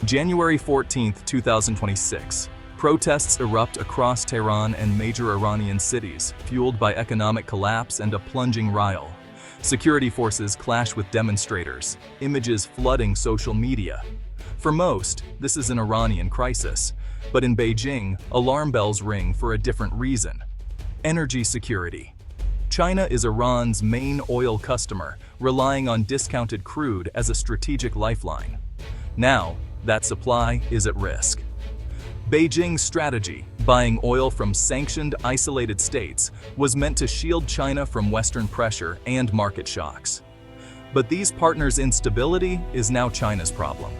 January 14, 2026. Protests erupt across Tehran and major Iranian cities, fueled by economic collapse and a plunging rial. Security forces clash with demonstrators, images flooding social media. For most, this is an Iranian crisis, but in Beijing, alarm bells ring for a different reason. Energy security. China is Iran's main oil customer, relying on discounted crude as a strategic lifeline. Now, that supply is at risk. Beijing's strategy, buying oil from sanctioned, isolated states, was meant to shield China from Western pressure and market shocks. But these partners' instability is now China's problem.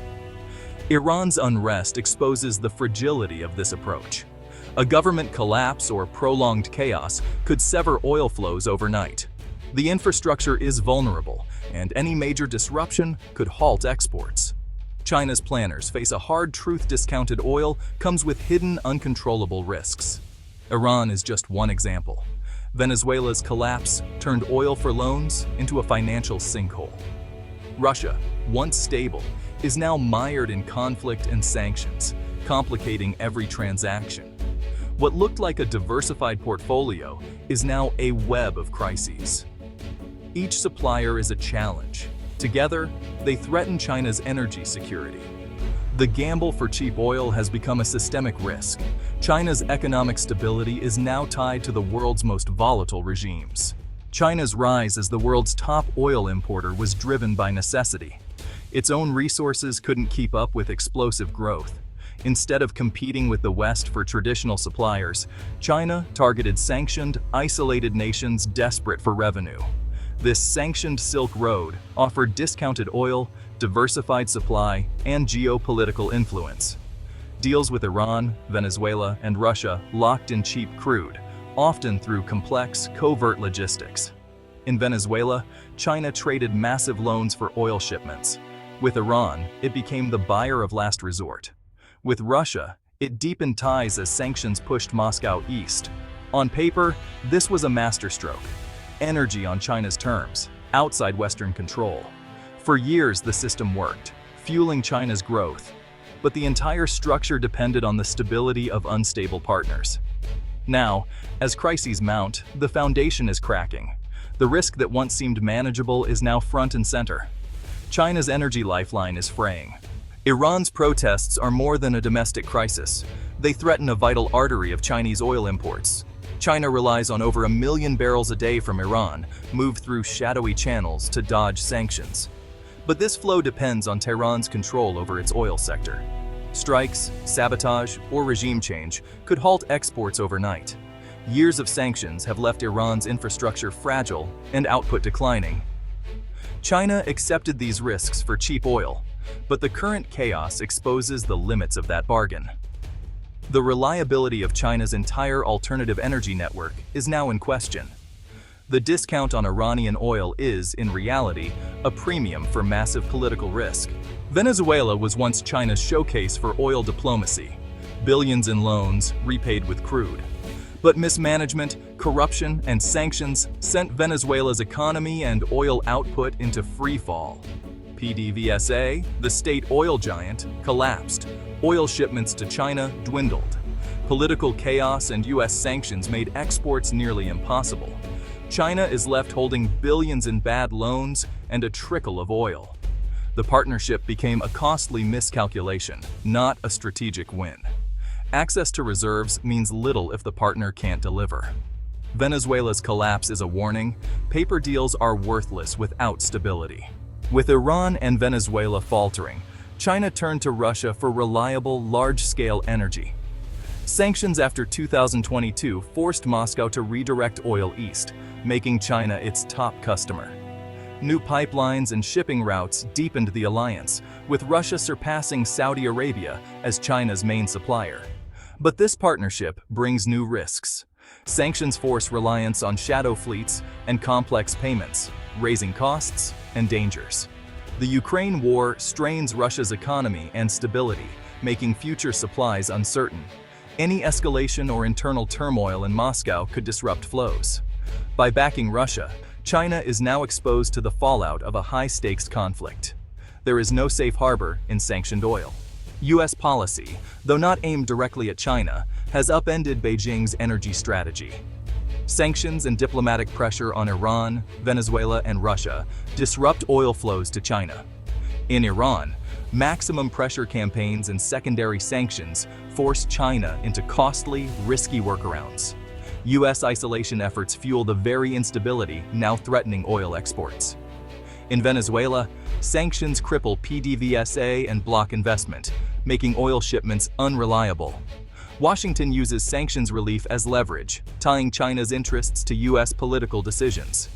Iran's unrest exposes the fragility of this approach. A government collapse or prolonged chaos could sever oil flows overnight. The infrastructure is vulnerable, and any major disruption could halt exports. China's planners face a hard truth: discounted oil comes with hidden, uncontrollable risks. Iran is just one example. Venezuela's collapse turned oil for loans into a financial sinkhole. Russia, once stable, is now mired in conflict and sanctions, complicating every transaction. What looked like a diversified portfolio is now a web of crises. Each supplier is a challenge. Together, they threaten China's energy security. The gamble for cheap oil has become a systemic risk. China's economic stability is now tied to the world's most volatile regimes. China's rise as the world's top oil importer was driven by necessity. Its own resources couldn't keep up with explosive growth. Instead of competing with the West for traditional suppliers, China targeted sanctioned, isolated nations desperate for revenue. This sanctioned Silk Road offered discounted oil, diversified supply, and geopolitical influence. Deals with Iran, Venezuela, and Russia locked in cheap crude, often through complex, covert logistics. In Venezuela, China traded massive loans for oil shipments. With Iran, it became the buyer of last resort. With Russia, it deepened ties as sanctions pushed Moscow east. On paper, this was a masterstroke. Energy on China's terms, outside Western control. For years, the system worked, fueling China's growth. But the entire structure depended on the stability of unstable partners. Now, as crises mount, the foundation is cracking. The risk that once seemed manageable is now front and center. China's energy lifeline is fraying. Iran's protests are more than a domestic crisis. They threaten a vital artery of Chinese oil imports. China relies on over 1 million barrels a day from Iran, moved through shadowy channels to dodge sanctions. But this flow depends on Tehran's control over its oil sector. Strikes, sabotage, or regime change could halt exports overnight. Years of sanctions have left Iran's infrastructure fragile and output declining. China accepted these risks for cheap oil, but the current chaos exposes the limits of that bargain. The reliability of China's entire alternative energy network is now in question. The discount on Iranian oil is, in reality, a premium for massive political risk. Venezuela was once China's showcase for oil diplomacy, billions in loans repaid with crude. But mismanagement, corruption, and sanctions sent Venezuela's economy and oil output into free fall. PDVSA, the state oil giant, collapsed. Oil shipments to China dwindled. Political chaos and US sanctions made exports nearly impossible. China is left holding billions in bad loans and a trickle of oil. The partnership became a costly miscalculation, not a strategic win. Access to reserves means little if the partner can't deliver. Venezuela's collapse is a warning. Paper deals are worthless without stability. With Iran and Venezuela faltering, China turned to Russia for reliable, large-scale energy. Sanctions after 2022 forced Moscow to redirect oil east, making China its top customer. New pipelines and shipping routes deepened the alliance, with Russia surpassing Saudi Arabia as China's main supplier. But this partnership brings new risks. Sanctions force reliance on shadow fleets and complex payments, raising costs and dangers. The Ukraine war strains Russia's economy and stability, making future supplies uncertain. Any escalation or internal turmoil in Moscow could disrupt flows. By backing Russia, China is now exposed to the fallout of a high-stakes conflict. There is no safe harbor in sanctioned oil. U.S. policy, though not aimed directly at China, has upended Beijing's energy strategy. Sanctions and diplomatic pressure on Iran, Venezuela, and Russia disrupt oil flows to China. In Iran, maximum pressure campaigns and secondary sanctions force China into costly, risky workarounds. U.S. isolation efforts fuel the very instability now threatening oil exports. In Venezuela, sanctions cripple PDVSA and block investment, making oil shipments unreliable. Washington uses sanctions relief as leverage, tying China's interests to U.S. political decisions.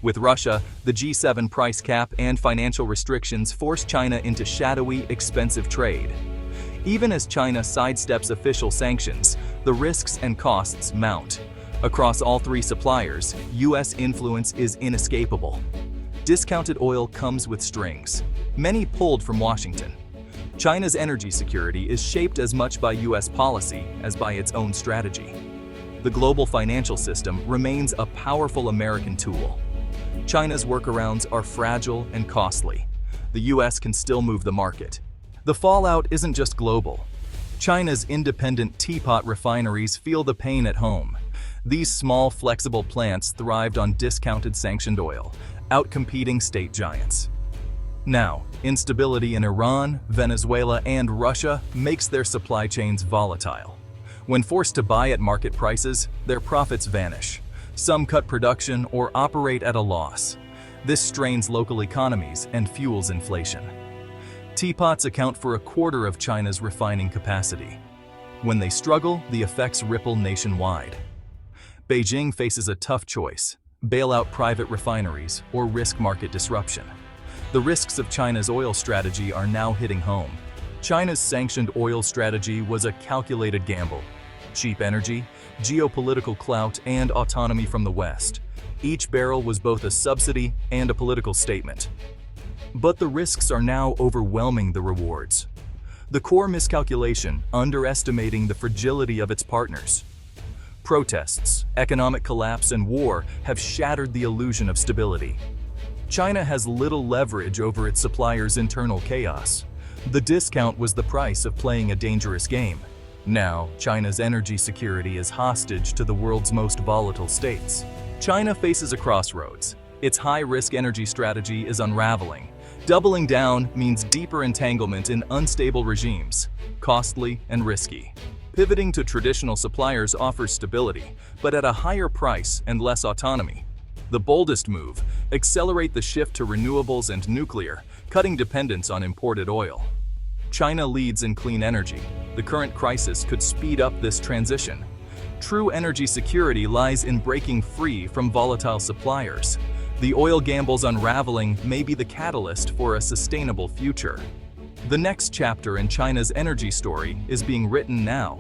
With Russia, the G7 price cap and financial restrictions force China into shadowy, expensive trade. Even as China sidesteps official sanctions, the risks and costs mount. Across all three suppliers, U.S. influence is inescapable. Discounted oil comes with strings, many pulled from Washington. China's energy security is shaped as much by U.S. policy as by its own strategy. The global financial system remains a powerful American tool. China's workarounds are fragile and costly. The U.S. can still move the market. The fallout isn't just global. China's independent teapot refineries feel the pain at home. These small, flexible plants thrived on discounted sanctioned oil, outcompeting state giants. Now, instability in Iran, Venezuela, and Russia makes their supply chains volatile. When forced to buy at market prices, their profits vanish. Some cut production or operate at a loss. This strains local economies and fuels inflation. Teapots account for a quarter of China's refining capacity. When they struggle, the effects ripple nationwide. Beijing faces a tough choice: bail out private refineries or risk market disruption. The risks of China's oil strategy are now hitting home. China's sanctioned oil strategy was a calculated gamble. Cheap energy, geopolitical clout, and autonomy from the West. Each barrel was both a subsidy and a political statement. But the risks are now overwhelming the rewards. The core miscalculation, underestimating the fragility of its partners. Protests, economic collapse, and war have shattered the illusion of stability. China has little leverage over its suppliers' internal chaos. The discount was the price of playing a dangerous game. Now, China's energy security is hostage to the world's most volatile states. China faces a crossroads. Its high-risk energy strategy is unraveling. Doubling down means deeper entanglement in unstable regimes, costly and risky. Pivoting to traditional suppliers offers stability, but at a higher price and less autonomy. The boldest move: accelerate the shift to renewables and nuclear, cutting dependence on imported oil. China leads in clean energy. The current crisis could speed up this transition. True energy security lies in breaking free from volatile suppliers. The oil gamble's unraveling may be the catalyst for a sustainable future. The next chapter in China's energy story is being written now.